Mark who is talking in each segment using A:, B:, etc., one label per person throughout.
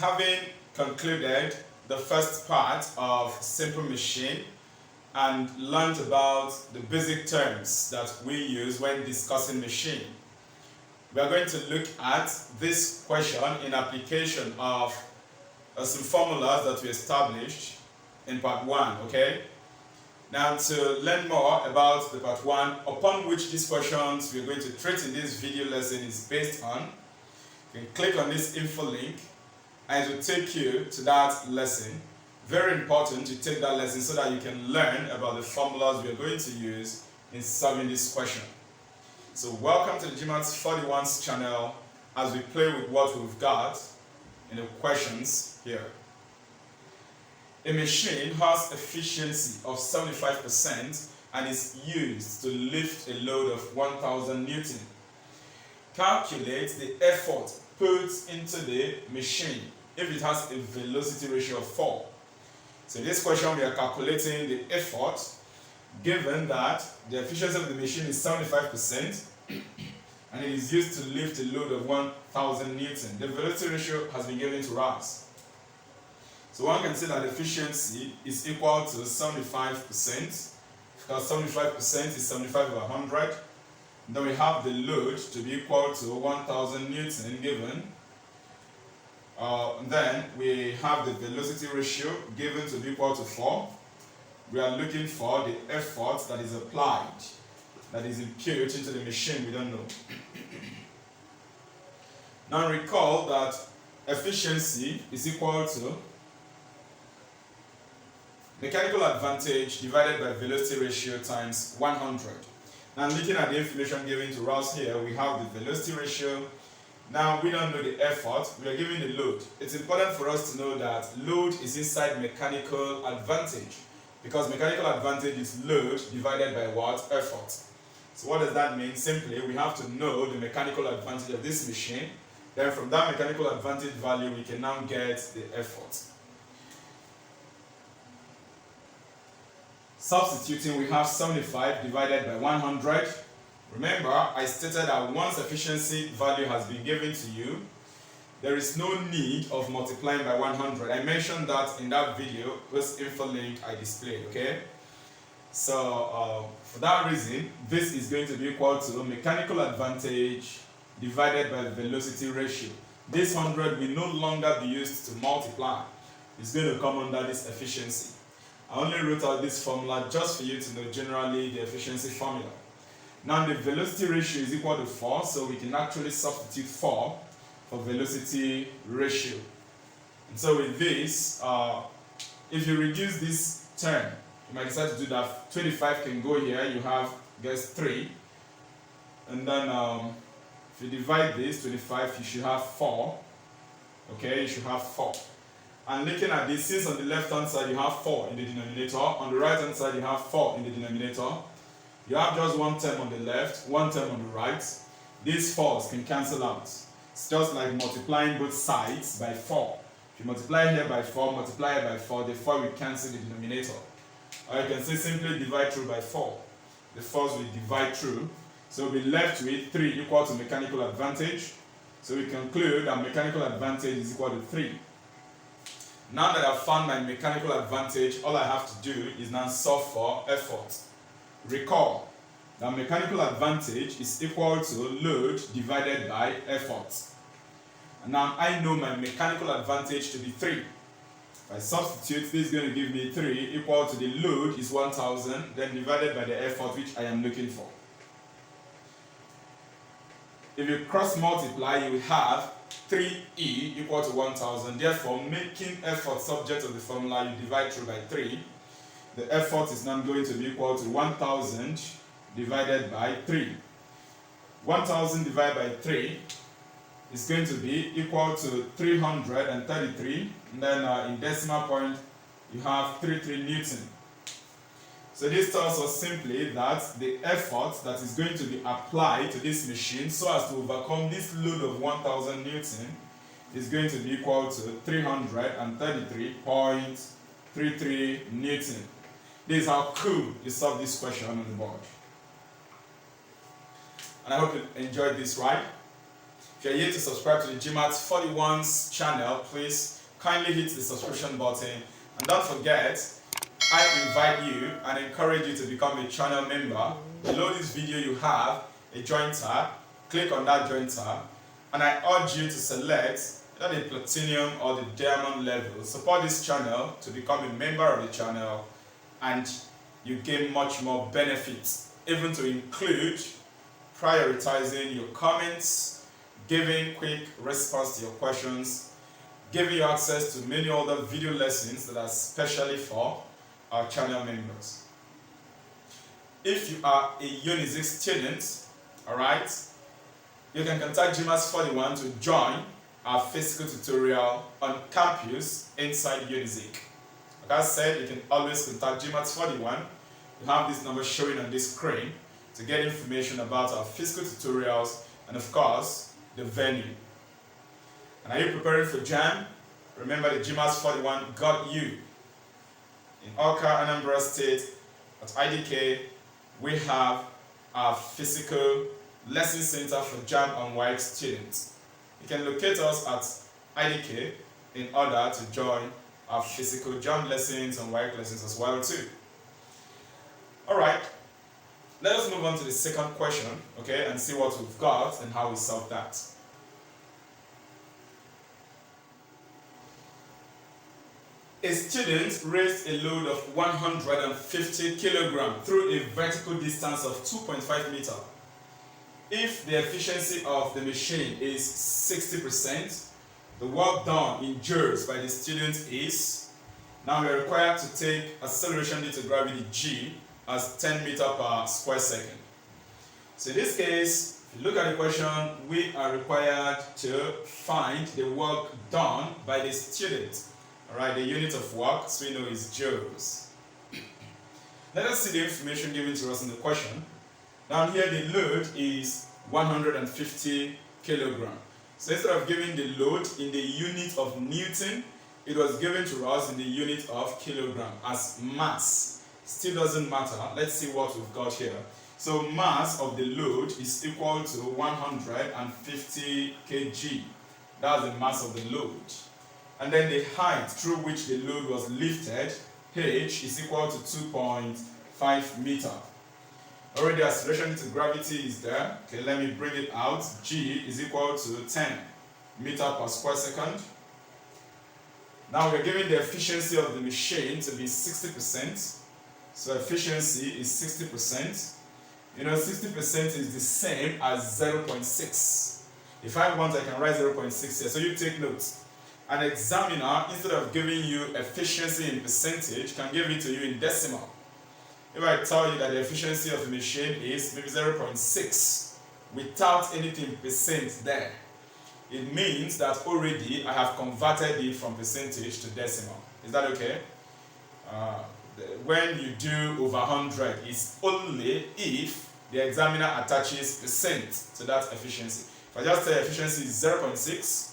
A: having concluded the first part of simple machine and learned about the basic terms that we use when discussing machine, we are going to look at this question in application of some formulas that we established in part 1, okay? Now, to learn more about the part 1, upon which these questions we are going to treat in this video lesson is based on, you can click on this info link and it will take you to that lesson. Very important to take that lesson so that you can learn about the formulas we are going to use in solving this question. So welcome to the GMAT 41's channel as we play with what we've got in the questions here. A machine has efficiency of 75% and is used to lift a load of 1000 Newton. Calculate the effort put into the machine if it has a velocity ratio of 4. So in this question we are calculating the effort given that the efficiency of the machine is 75% and it is used to lift a load of 1000 Newton. The velocity ratio has been given to us. So one can say that efficiency is equal to 75%, because 75% is 75 over 100. Then we have the load to be equal to 1000 Newton given. Then we have the velocity ratio given to be equal to 4. We are looking for the effort that is applied, that is imputed into the machine, we don't know. Now recall that efficiency is equal to mechanical advantage divided by velocity ratio times 100. Now looking at the information given to us here, we have the velocity ratio. Now we don't know the effort, we are given the load. It's important for us to know that load is inside mechanical advantage, because mechanical advantage is load divided by what? Effort. So what does that mean? Simply, we have to know the mechanical advantage of this machine. Then from that mechanical advantage value, we can now get the effort. Substituting, we have 75 divided by 100. Remember, I stated that once efficiency value has been given to you, there is no need of multiplying by 100. I mentioned that in that video, this info link I displayed, okay? So, for that reason, this is going to be equal to mechanical advantage divided by velocity ratio. This 100 will no longer be used to multiply. It's going to come under this efficiency. I only wrote out this formula just for you to know generally the efficiency formula. Now the velocity ratio is equal to 4, so we can actually substitute 4 for velocity ratio. And so with this, if you reduce this term, you might decide to do that. 25 can go here, you have, guess, 3. And then if you divide this, 25, you should have 4. Okay, you should have 4. And looking at this, since on the left hand side you have 4 in the denominator, on the right hand side you have 4 in the denominator, you have just one term on the left, one term on the right. These 4s can cancel out. It's just like multiplying both sides by 4. If you multiply here by 4, multiply here by 4, the 4 will cancel the denominator. Or you can say simply divide through by 4. The 4s will divide through. So we'll be left with 3 equal to mechanical advantage. So we conclude that mechanical advantage is equal to 3. Now that I've found my mechanical advantage, all I have to do is now solve for effort. Recall that mechanical advantage is equal to load divided by effort. And now I know my mechanical advantage to be 3. If I substitute, this is going to give me 3 equal to the load is 1000, then divided by the effort which I am looking for. If you cross multiply, you will have 3e equal to 1000. Therefore, making effort subject to the formula, you divide through by 3. The effort is now going to be equal to 1000 divided by 3. 1000 divided by 3 is going to be equal to 333. And then in decimal point, you have 33 Newton. So this tells us simply that the effort that is going to be applied to this machine so as to overcome this load of 1000 Newton is going to be equal to 333.33 Newton. This is how cool you solve this question on the board. And I hope you enjoyed this, right? If you're yet to subscribe to the GMAT 41's channel, please kindly hit the subscription button. And don't forget, I invite you and encourage you to become a channel member. Below this video you have a join tab. Click on that join tab. And I urge you to select either the platinum or the diamond level. Support this channel to become a member of the channel, and you gain much more benefits, even to include prioritizing your comments, giving quick response to your questions, giving you access to many other video lessons that are specially for our channel members. If you are a UNIZIK student, alright, you can contact GMAT 41 to join our physical tutorial on campus inside UNIZIK. Like I said, you can always contact GMAT 41. You have this number showing on this screen to get information about our physical tutorials and of course, the venue. And are you preparing for JAM? Remember, the GMAT 41 got you. In Awka, Anambra State, at IDK, we have our physical lesson center for JAM and WAEC students. You can locate us at IDK in order to join our physical JAM lessons and WAEC lessons as well too. Alright, let us move on to the second question, okay, and see what we've got and how we solve that. A student raised a load of 150 kilograms through a vertical distance of 2.5 meters. If the efficiency of the machine is 60%, the work done in joules by the student is, now we are required to take acceleration due to gravity g as 10 meters per square second. So in this case, if you look at the question, we are required to find the work done by the student. Alright, the unit of work, so we know is joules. Let us see the information given to us in the question. Down here, the load is 150 kilograms. So instead of giving the load in the unit of Newton, it was given to us in the unit of kilogram as mass. Still doesn't matter. Let's see what we've got here. So mass of the load is equal to 150 kg. That's the mass of the load. And then the height through which the load was lifted, h, is equal to 2.5 meters. Already acceleration to gravity is there. Okay, let me bring it out. G is equal to 10 meters per square second. Now we're given the efficiency of the machine to be 60%. So efficiency is 60%. You know, 60% is the same as 0.6. If I want, I can write 0.6 here. So you take notes. An examiner, instead of giving you efficiency in percentage, can give it to you in decimal. If I tell you that the efficiency of the machine is maybe 0.6 without anything percent there, it means that already I have converted it from percentage to decimal. Is that okay? When you do over 100, it's only if the examiner attaches percent to that efficiency. If I just say efficiency is 0.6,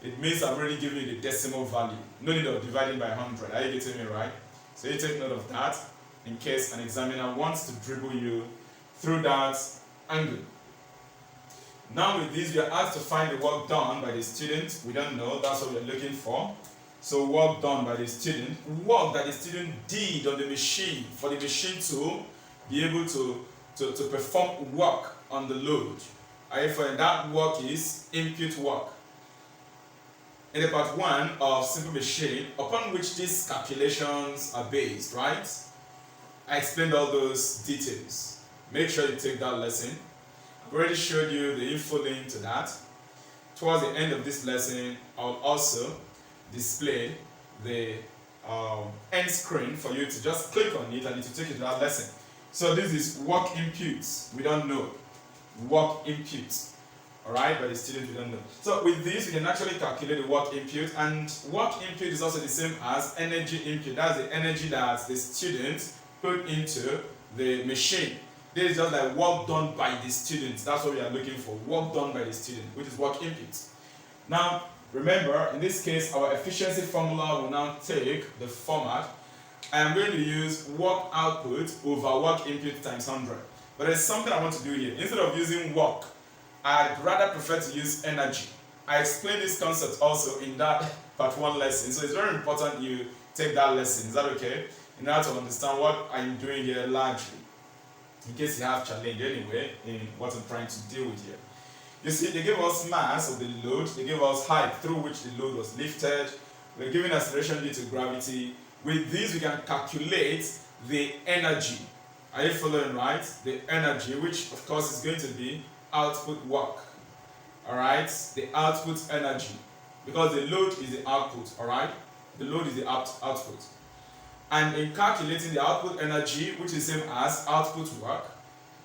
A: it means I've already given you the decimal value. No need of dividing by 100. Are you getting me right? So you take note of that in case an examiner wants to dribble you through that angle. Now with this, we are asked to find the work done by the student. We don't know, that's what we're looking for. So work done by the student, work that the student did on the machine for the machine to be able to perform work on the load. And that work is input work. In the part 1 of simple machine, upon which these calculations are based, right? I explained all those details. Make sure you take that lesson. I've already showed you the info link to that. Towards the end of this lesson, I'll also display the end screen for you to just click on it and it will take you to that lesson. So this is work inputs. We don't know. Work inputs. Alright, by the student we don't know. So with this, we can actually calculate the work input, and work input is also the same as energy input. That's the energy that the student put into the machine. This is just like work done by the student. That's what we are looking for. Work done by the student, which is work input. Now, remember, in this case, our efficiency formula will now take the format. I am going to use work output over work input times 100. But there's something I want to do here. Instead of using work I'd rather prefer to use energy. I explained this concept also in that part 1 lesson, so it's very important you take that lesson. Is that okay? In order to understand what I'm doing here largely, in case you have challenge anyway in what I'm trying to deal with here. You see, they gave us mass of the load, they gave us height through which the load was lifted, we're given acceleration due to gravity. With this, we can calculate the energy. Are you following, right? The energy, which of course is going to be output work. Alright, the output energy. Because the load is the output, alright? The load is the output. And in calculating the output energy, which is same as output work,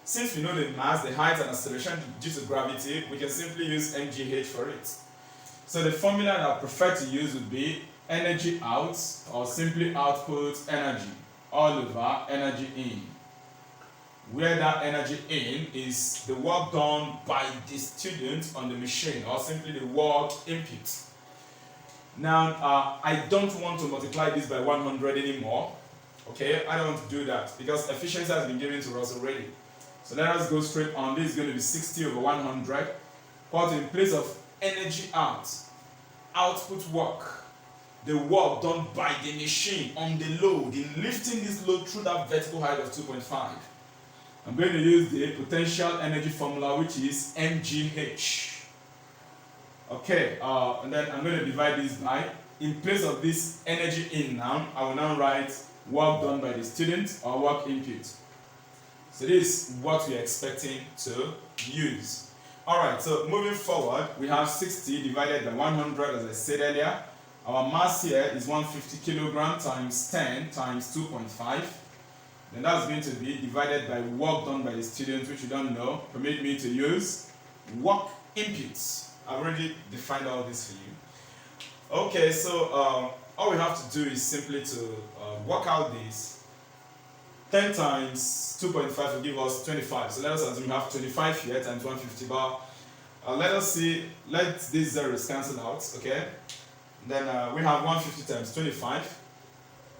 A: since we know the mass, the height, and acceleration due to gravity, we can simply use mgh for it. So the formula that I prefer to use would be energy out, or simply output energy, all over energy in. Where that energy in is the work done by the student on the machine, or simply the work input. Now, I don't want to multiply this by 100 anymore. Okay, I don't want to do that because efficiency has been given to us already. So let us go straight on. This is going to be 60 over 100. But in place of energy out, output work, the work done by the machine on the load, in lifting this load through that vertical height of 2.5. I'm going to use the potential energy formula, which is mgh. Okay, and then I'm going to divide this by, in place of this energy in now, I will now write work done by the student or work input. So this is what we are expecting to use. Alright, so moving forward, we have 60 divided by 100, as I said earlier. Our mass here is 150 kilogram times 10 times 2.5. Then that's going to be divided by work done by the student, which you don't know. Permit me to use work inputs. I've already defined all this for you. Okay, so all we have to do is simply to work out this. 10 times 2.5 will give us 25. So let us assume we have 25 here times 150 bar. Let us see, let these zeros cancel out, okay? Then we have 150 times 25.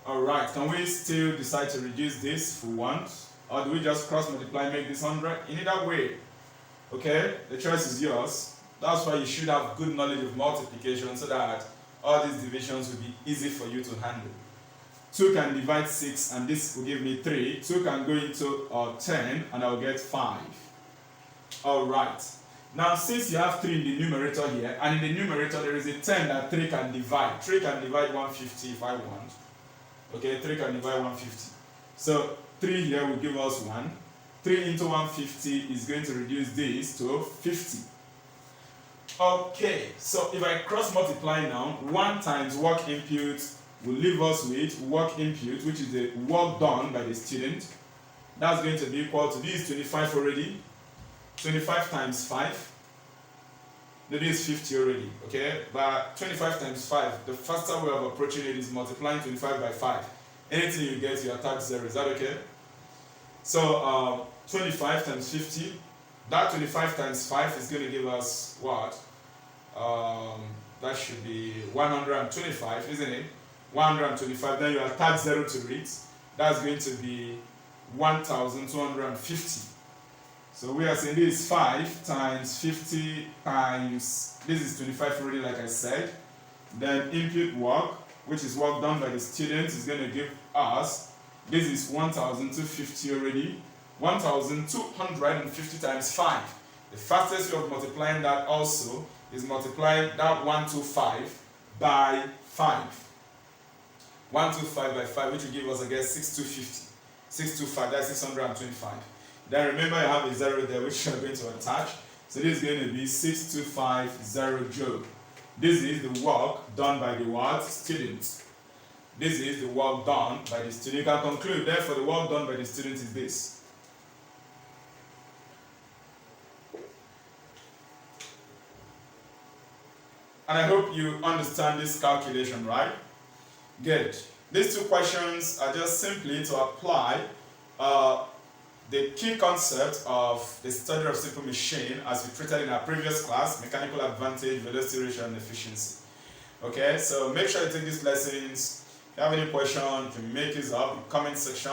A: Alright, can we still decide to reduce this for once? Or do we just cross multiply and make this 100? In either way, okay? The choice is yours. That's why you should have good knowledge of multiplication so that all these divisions will be easy for you to handle. 2 can divide 6 and this will give me 3. 2 can go into 10 and I'll get 5. Alright. Now since you have 3 in the numerator here, and in the numerator there is a 10 that 3 can divide. 3 can divide 150 if I want. Okay, 3 can divide 150. So 3 here will give us 1. 3 into 150 is going to reduce this to 50. Okay, so if I cross multiply now, 1 times work input will leave us with work input, which is the work done by the student. That's going to be equal to, this is 25 already. 25 times 5. That is 50 already, okay? But 25 times 5, the faster way of approaching it is multiplying 25 by 5. Anything you get, you attack 0. Is that okay? So 25 times 50. That 25 times 5 is going to give us what? That should be 125, isn't it? 125, then you attach 0 to it. That's going to be 1,250. So we are saying this is 5 times 50 times, this is 25 already like I said. Then input work, which is work done by the student, is going to give us, this is 1,250 already. 1,250 times 5. The fastest way of multiplying that also is multiplying that 125 by 5. 125 by 5, which will give us, I guess, 6,250. 625, that's 625. Then remember you have a 0 there, which you're going to attach. So this is going to be 6250 joule. This is the work done by the what? Student. This is the work done by the student. You can conclude, therefore, the work done by the student is this. And I hope you understand this calculation, right? Good. These 2 questions are just simply to apply the key concept of the study of simple machine as we treated in our previous class, mechanical advantage, velocity ratio, and efficiency. Okay, so make sure you take these lessons. If you have any question, you can make this up in the comment section,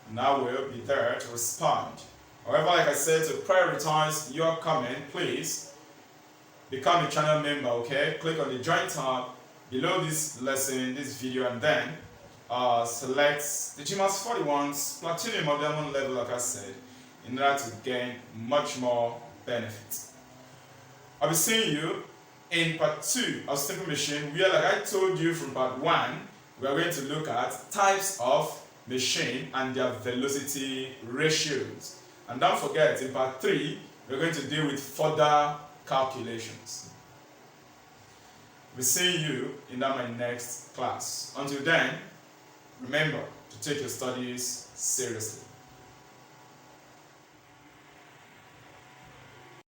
A: and I will be there to respond. However, like I said, to prioritize your comment, please become a channel member, okay? Click on the join tab below this lesson, this video, and then select the GMAS 41's Platinum or Diamond level, like I said, in order to gain much more benefits. I'll be seeing you in part 2 of Simple Machine, where, like I told you from part 1, we are going to look at types of machine and their velocity ratios. And don't forget, in part 3, we're going to deal with further calculations. We'll see you in my next class. Until then, remember to take your studies seriously.